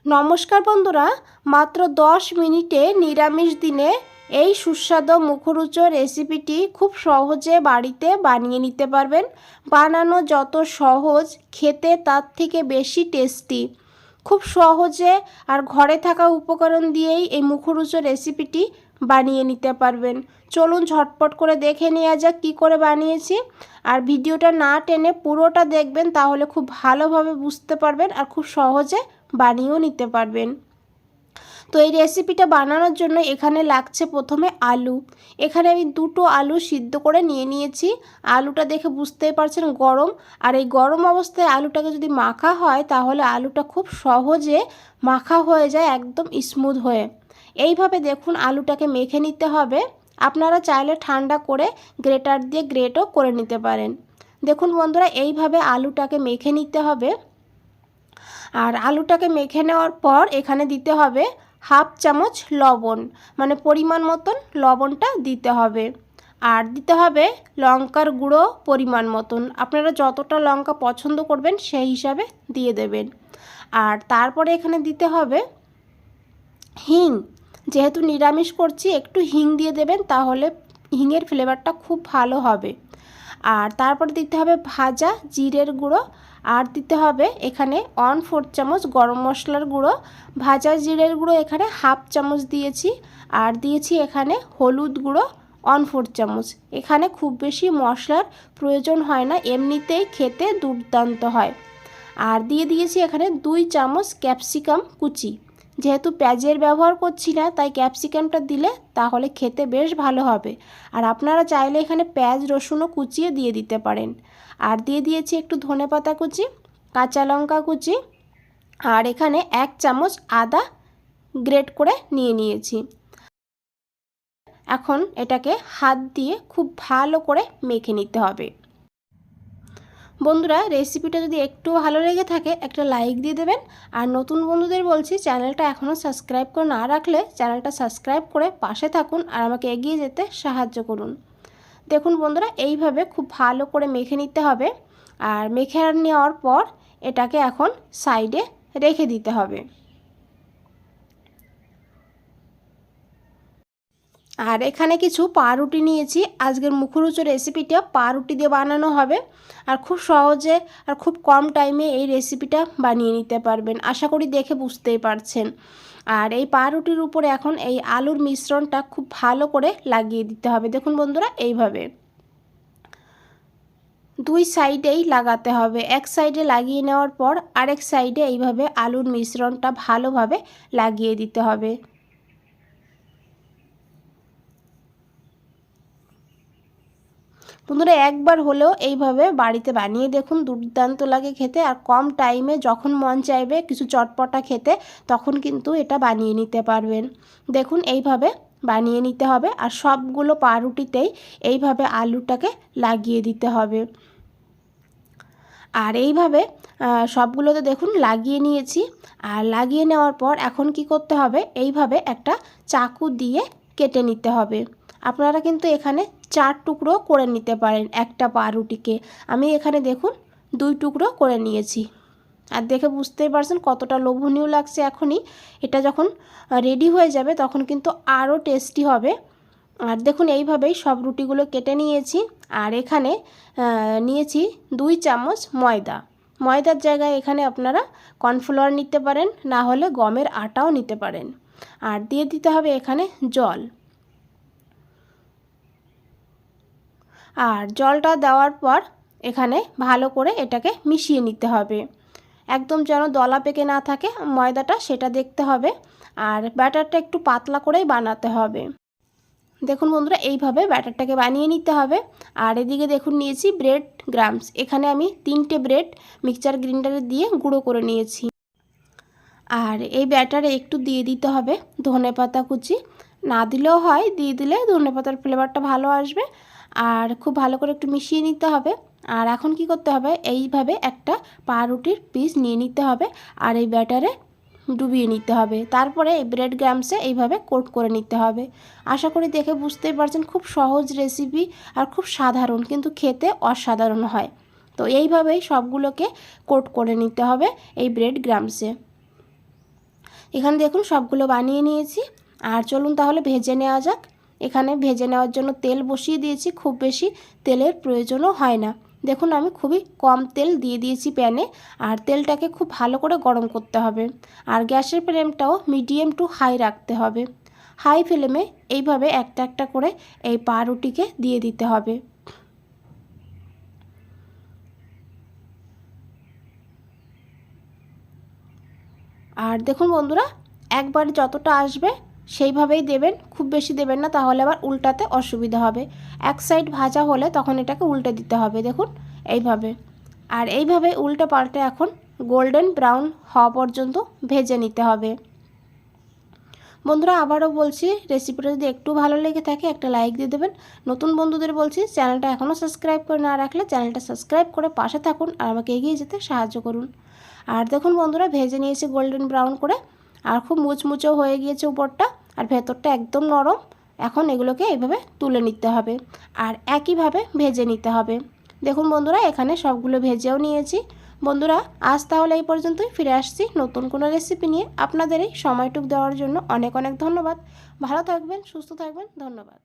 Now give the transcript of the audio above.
নমস্কার বন্ধুরা, মাত্র 10 মিনিটে নিরামিষ দিনে এই সুস্বাদু মুখরোচক রেসিপিটি খুব সহজে বাড়িতে বানিয়ে নিতে পারবেন। বানানো যত সহজ, খেতে তার থেকে বেশি টেস্টি। খুব সহজে আর ঘরে থাকা উপকরণ দিয়েই এই মুখরোচক রেসিপিটি বানিয়ে নিতে পারবেন। চলুন ঝটপট করে দেখে নেওয়া যাক কী করে বানিয়েছি। আর ভিডিওটা না টেনে পুরোটা দেখবেন, তাহলে খুব ভালোভাবে বুঝতে পারবেন আর খুব সহজে বানিয়েও নিতে পারবেন। তো এই রেসিপিটা বানানোর জন্য এখানে লাগছে প্রথমে আলু। এখানে আমি 2টো আলু সিদ্ধ করে নিয়ে নিয়েছি। আলুটা দেখে বুঝতেই পারছেন গরম, আর এই গরম অবস্থায় আলুটাকে যদি মাখা হয় তাহলে আলুটা খুব সহজে মাখা হয়ে যায়, একদম স্মুথ হয়ে। এইভাবে দেখুন আলুটাকে মেখে নিতে হবে। আপনারা চাইলে ঠান্ডা করে গ্রেটার দিয়ে গ্রেটও করে নিতে পারেন। দেখুন বন্ধুরা, এইভাবে আলুটাকে মেখে নিতে হবে। আর আলুটাকে মেখে নেওয়ার পর এখানে দিতে হবে 1/2 চামচ লবণ, মানে পরিমাণ মতন লবণটা দিতে হবে। আর দিতে হবে লঙ্কার গুঁড়ো পরিমাণ মতন, আপনারা যতটা লঙ্কা পছন্দ করবেন সেই হিসাবে দিয়ে দেবেন। আর তারপরে এখানে দিতে হবে হিং। যেহেতু নিরামিষ করছি একটু হিং দিয়ে দেবেন, তাহলে হিঙের ফ্লেভারটা খুব ভালো হবে। আর তারপর দিতে হবে ভাজা জিরের গুঁড়ো। আর দিতে হবে এখানে 1/4 চামচ গরম মশলার গুঁড়ো। ভাজা জিরের গুঁড়ো এখানে 1/2 চামচ দিয়েছি। আর দিয়েছি এখানে হলুদ গুঁড়ো 1/4 চামচ। এখানে খুব বেশি মশলার প্রয়োজন হয় না, এমনিতেই খেতে দুর্দান্ত হয়। আর দিয়ে দিয়েছি এখানে 2 চামচ ক্যাপসিকাম কুচি। যেহেতু পেঁয়াজের ব্যবহার করছি না, তাই ক্যাপসিকামটা দিলে তাহলে খেতে বেশ ভালো হবে। আর আপনারা চাইলে এখানে পেঁয়াজ রসুনও কুচিয়ে দিয়ে দিতে পারেন। আর দিয়ে দিয়েছি একটু ধনেপাতা কুচি, কাঁচা লঙ্কা কুচি। আর এখানে 1 চামচ আদা গ্রেট করে নিয়েছি। এখন এটাকে হাত দিয়ে খুব ভালো করে মেখে নিতে হবে। বন্ধুরা, রেসিপিটা যদি একটু ভালো লেগে থাকে একটা লাইক দিয়ে দেবেন। আর নতুন বন্ধুদের বলছি, চ্যানেলটা এখনও সাবস্ক্রাইব করে না রাখলে চ্যানেলটা সাবস্ক্রাইব করে পাশে থাকুন আর আমাকে এগিয়ে যেতে সাহায্য করুন। দেখুন বন্ধুরা, এইভাবে খুব ভালো করে মেখে নিতে হবে। আর মেখে নেওয়ার পর এটাকে এখন সাইডে রেখে দিতে হবে। আর এখানে কিছু পাউরুটি নিয়েছি। আজকের মুখরোচক রেসিপিটা পাউরুটি দিয়ে বানানো হবে। আর খুব সহজে আর খুব কম টাইমে এই রেসিপিটা বানিয়ে নিতে পারবেন, আশা করি দেখে বুঝতেই পারছেন। আর এই পাউরুটির উপরে এখন এই আলুর মিশ্রণটা খুব ভালো করে লাগিয়ে দিতে হবে। দেখুন বন্ধুরা, এইভাবে 2 সাইডেই লাগাতে হবে। এক সাইডে লাগিয়ে নেওয়ার পর আরেক সাইডে এইভাবে আলুর মিশ্রণটা ভালোভাবে লাগিয়ে দিতে হবে। বন্ধুরা, একবার হলেও এইভাবে বাড়িতে বানিয়ে দেখুন, দুর্দান্ত লাগে খেতে। আর কম টাইমে যখন মন চাইবে কিছু চটপটা খেতে, তখন কিন্তু এটা বানিয়ে নিতে পারবেন। দেখুন এইভাবে বানিয়ে নিতে হবে। আর সবগুলো পাউরুটিতেই এইভাবে আলুটাকে লাগিয়ে দিতে হবে। আর এইভাবে সবগুলোতে দেখুন লাগিয়ে নিয়েছি। আর লাগিয়ে নেওয়ার পর এখন কি করতে হবে, এইভাবে একটা চাকু দিয়ে কেটে নিতে হবে। আপনারা কিন্তু এখানে 4 টুকরো করে নিতে পারেন একটা পাউরুটিকে। আমি এখানে দেখুন 2 টুকরো করে নিয়েছি। আর দেখে বুঝতেই পারছেন কতটা লোভনীয় লাগছে। এখনই এটা যখন রেডি হয়ে যাবে তখন কিন্তু আরও টেস্টি হবে। আর দেখুন এইভাবেই সব রুটিগুলো কেটে নিয়েছি। আর এখানে নিয়েছি 2 চামচ ময়দা। ময়দার জায়গায় এখানে আপনারা কর্নফ্লাওয়ার নিতে পারেন, না হলে গমের আটাও নিতে পারেন। আর দিয়ে দিতে হবে এখানে জল। আর জলটা দেওয়ার পর এখানে ভালো করে এটাকে মিশিয়ে নিতে হবে, একদম যেন দলা পেকে না থাকে ময়দাটা, সেটা দেখতে হবে। আর ব্যাটারটা একটু পাতলা করেই বানাতে হবে। দেখুন বন্ধুরা, এইভাবে ব্যাটারটাকে বানিয়ে নিতে হবে। আর এদিকে দেখুন নিয়েছি ব্রেড গ্রামস। এখানে আমি 3টে ব্রেড মিক্সচার গ্রাইন্ডারে দিয়ে গুঁড়ো করে নিয়েছি। আর এই ব্যাটারে একটু দিয়ে দিতে হবে ধনেপাতা কুচি, না দিলেও হয়, দিয়ে দিলে ধনেপাতার ফ্লেভারটা ভালো আসবে। আর খুব ভালো করে একটু মিশিয়ে নিতে হবে। আর এখন কি করতে হবে, এইভাবে একটা পাউরুটির পিস নিয়ে নিতে হবে আর এই ব্যাটারে ডুবিয়ে নিতে হবে। তারপরে এই ব্রেড গ্রামসে এইভাবে কোট করে নিতে হবে। আশা করি দেখে বুঝতেই পারছেন খুব সহজ রেসিপি আর খুব সাধারণ, কিন্তু খেতে অসাধারণ হয়। তো এইভাবেই সবগুলোকে কোট করে নিতে হবে এই ব্রেড গ্রামসে। এখানে দেখুন সবগুলো বানিয়ে নিয়েছি। আর চলুন তাহলে ভেজে নেওয়া যাক। এখানে ভেজে নেওয়ার জন্য তেল বসিয়ে দিয়েছি, খুব বেশি তেলের প্রয়োজনও হয় না। দেখুন আমি খুবই কম তেল দিয়ে দিয়েছি প্যানে। আর তেলটাকে খুব ভালো করে গরম করতে হবে। আর গ্যাসের ফ্লেমটাও মিডিয়াম টু হাই রাখতে হবে। হাই ফ্লেমে এইভাবে একটা একটা করে এই পাউরুটিকে দিয়ে দিতে হবে। আর দেখুন বন্ধুরা, একবার যতটা আসবে সেইভাবেই দেবেন, খুব বেশি দেবেন না, তাহলে আবার উল্টাতে অসুবিধা হবে। এক সাইড ভাজা হলে তখন এটাকে উল্টে দিতে হবে। দেখুন এইভাবে। আর এইভাবে উল্টে পাল্টে এখন গোল্ডেন ব্রাউন হওয়া পর্যন্ত ভেজে নিতে হবে। বন্ধুরা আবারও বলছি, রেসিপিটা যদি একটু ভালো লেগে থাকে একটা লাইক দিয়ে দেবেন। নতুন বন্ধুদের বলছি, চ্যানেলটা এখনও সাবস্ক্রাইব করে না রাখলে চ্যানেলটা সাবস্ক্রাইব করে পাশে থাকুন আর আমাকে এগিয়ে যেতে সাহায্য করুন। আর দেখুন বন্ধুরা, ভেজে নিয়েছি গোল্ডেন ব্রাউন করে। আর খুব মুচমুচেও হয়ে গিয়েছে উপরটা, আর ভেতরটা একদম নরম। এখন এগুলোকে এইভাবে তুলে নিতে হবে আর একইভাবে ভেজে নিতে হবে। দেখুন বন্ধুরা, এখানে সবগুলো ভেজেও নিয়েছি। বন্ধুরা আজ তাহলে এই পর্যন্তই, ফিরে আসছি নতুন কোনো রেসিপি নিয়ে। আপনাদের এই সময়টুকু দেওয়ার জন্য অনেক অনেক ধন্যবাদ। ভালো থাকবেন, সুস্থ থাকবেন, ধন্যবাদ।